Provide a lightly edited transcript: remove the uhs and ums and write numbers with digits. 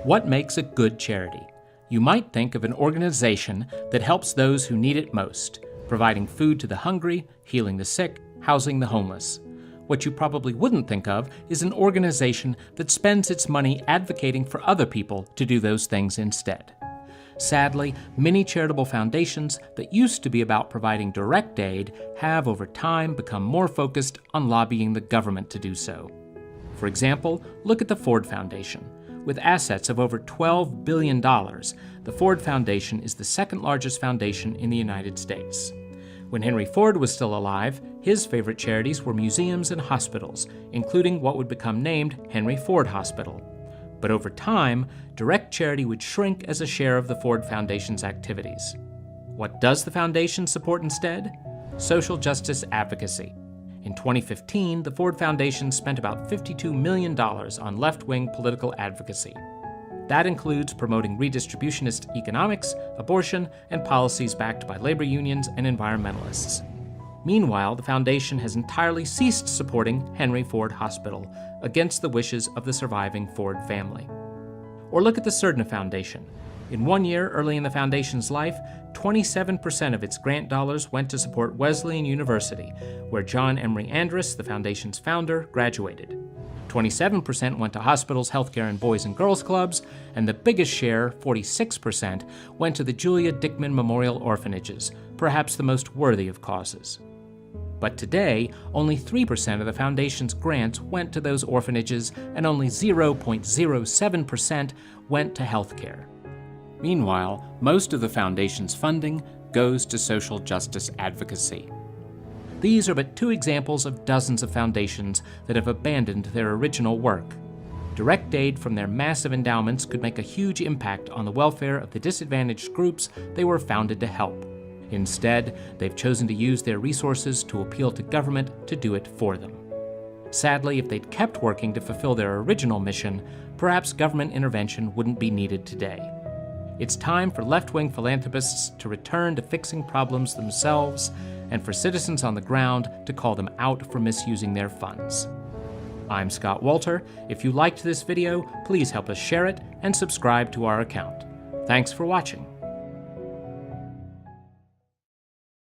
What makes a good charity? You might think of an organization that helps those who need it most, providing food to the hungry, healing the sick, housing the homeless. What you probably wouldn't think of is an organization that spends its money advocating for other people to do those things instead. Sadly, many charitable foundations that used to be about providing direct aid have over time become more focused on lobbying the government to do so. For example, look at the Ford Foundation. With assets of over $12 billion, the Ford Foundation is the second largest foundation in the United States. When Henry Ford was still alive, his favorite charities were museums and hospitals, including what would become named Henry Ford Hospital. But over time, direct charity would shrink as a share of the Ford Foundation's activities. What does the foundation support instead? Social justice advocacy. In 2015, the Ford Foundation spent about $52 million on left-wing political advocacy. That includes promoting redistributionist economics, abortion, and policies backed by labor unions and environmentalists. Meanwhile, the foundation has entirely ceased supporting Henry Ford Hospital, against the wishes of the surviving Ford family. Or look at the Surdna Foundation. In 1 year early in the foundation's life, 27% of its grant dollars went to support Wesleyan University, where John Emery Andrus, the foundation's founder, graduated. 27% went to hospitals, healthcare, and boys and girls clubs, and the biggest share, 46%, went to the Julia Dickman Memorial Orphanages, perhaps the most worthy of causes. But today, only 3% of the foundation's grants went to those orphanages, and only 0.07% went to healthcare. Meanwhile, most of the foundation's funding goes to social justice advocacy. These are but two examples of dozens of foundations that have abandoned their original work. Direct aid from their massive endowments could make a huge impact on the welfare of the disadvantaged groups they were founded to help. Instead, they've chosen to use their resources to appeal to government to do it for them. Sadly, if they'd kept working to fulfill their original mission, perhaps government intervention wouldn't be needed today. It's time for left-wing philanthropists to return to fixing problems themselves, and for citizens on the ground to call them out for misusing their funds. I'm Scott Walter. If you liked this video, please help us share it and subscribe to our account. Thanks for watching.